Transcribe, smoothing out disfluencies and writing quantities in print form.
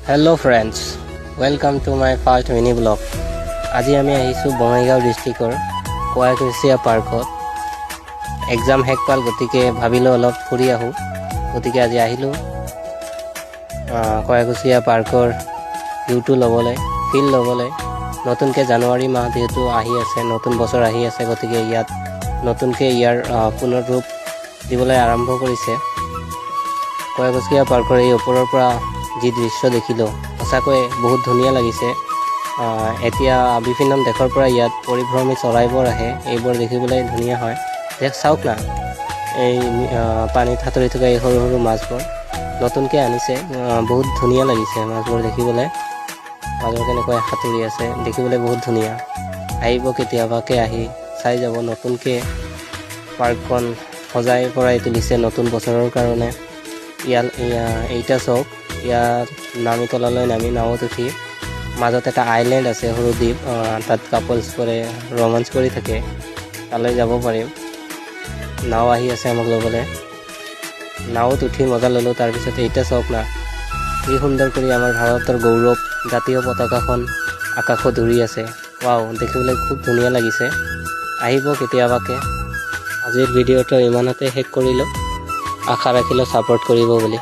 Hello friends, welcome to my first mini vlog. আজি আমি আহিছোঁ বঙাইগাঁও ডিষ্ট্ৰিক্টৰ কয়াকুছিয়া পাৰ্কত। এক্সাম শেষ পাল, গতিকে ভাবিলোঁ অলপ ফুৰি আহোঁ। গতিকে আজি আহিলোঁ কয়াকুছিয়া পাৰ্কৰ ভিউটো ল'বলৈ, ফিল ল'বলৈ। নতুনকৈ জানুৱাৰী মাহ যিহেতু আহি আছে, নতুন বছৰ আহি আছে, গতিকে ইয়াত নতুনকৈ ইয়াৰ পুনৰ ৰূপ দিবলৈ আৰম্ভ কৰিছে। কয়াকুছিয়া পাৰ্কৰ এই ওপৰৰ পৰা যি দৃশ্য দেখিলোঁ, সঁচাকৈ বহুত ধুনীয়া লাগিছে। এতিয়া বিভিন্ন দেশৰ পৰা ইয়াত পৰিভ্ৰমী চৰাইবোৰ আহে, এইবোৰ দেখিবলৈ ধুনীয়া হয়। চাওক না, এই পানীত সাঁতুৰি থকা এই সৰু সৰু মাছবোৰ নতুনকৈ আনিছে, বহুত ধুনীয়া লাগিছে মাছবোৰ দেখিবলৈ। মাছবোৰ কেনেকৈ সাঁতুৰি আছে দেখিবলৈ বহুত ধুনীয়া। আহিব কেতিয়াবাকে, আহি চাই যাব। নতুনকৈ পাৰ্কখন সজাই পৰাই তুলিছে নতুন বছৰৰ কাৰণে। এইটা চাওক, ইয়াত নামিতলালৈ নামি নাৱত উঠি মাজত এটা আইলেণ্ড আছে, সৰু দ্বীপ, তাত কাপলছবোৰে ৰোমাঞ্চ কৰি থাকে, তালৈ যাব পাৰিম। নাও আহি আছে আমাক ল'বলৈ, নাৱত উঠি মজা ল'লোঁ। তাৰপিছত এইটা চাওক না, কি সুন্দৰ কৰি আমাৰ ভাৰতৰ গৌৰৱ জাতীয় পতাকাখন আকাশত উৰি আছে। ৱাও, দেখিবলৈ খুব ধুনীয়া লাগিছে। আহিব কেতিয়াবাকে। আজিৰ ভিডিঅ'টো ইমানতে শেষ কৰিলোঁ, আশা ৰাখিলোঁ ছাপোৰ্ট কৰিব বুলি।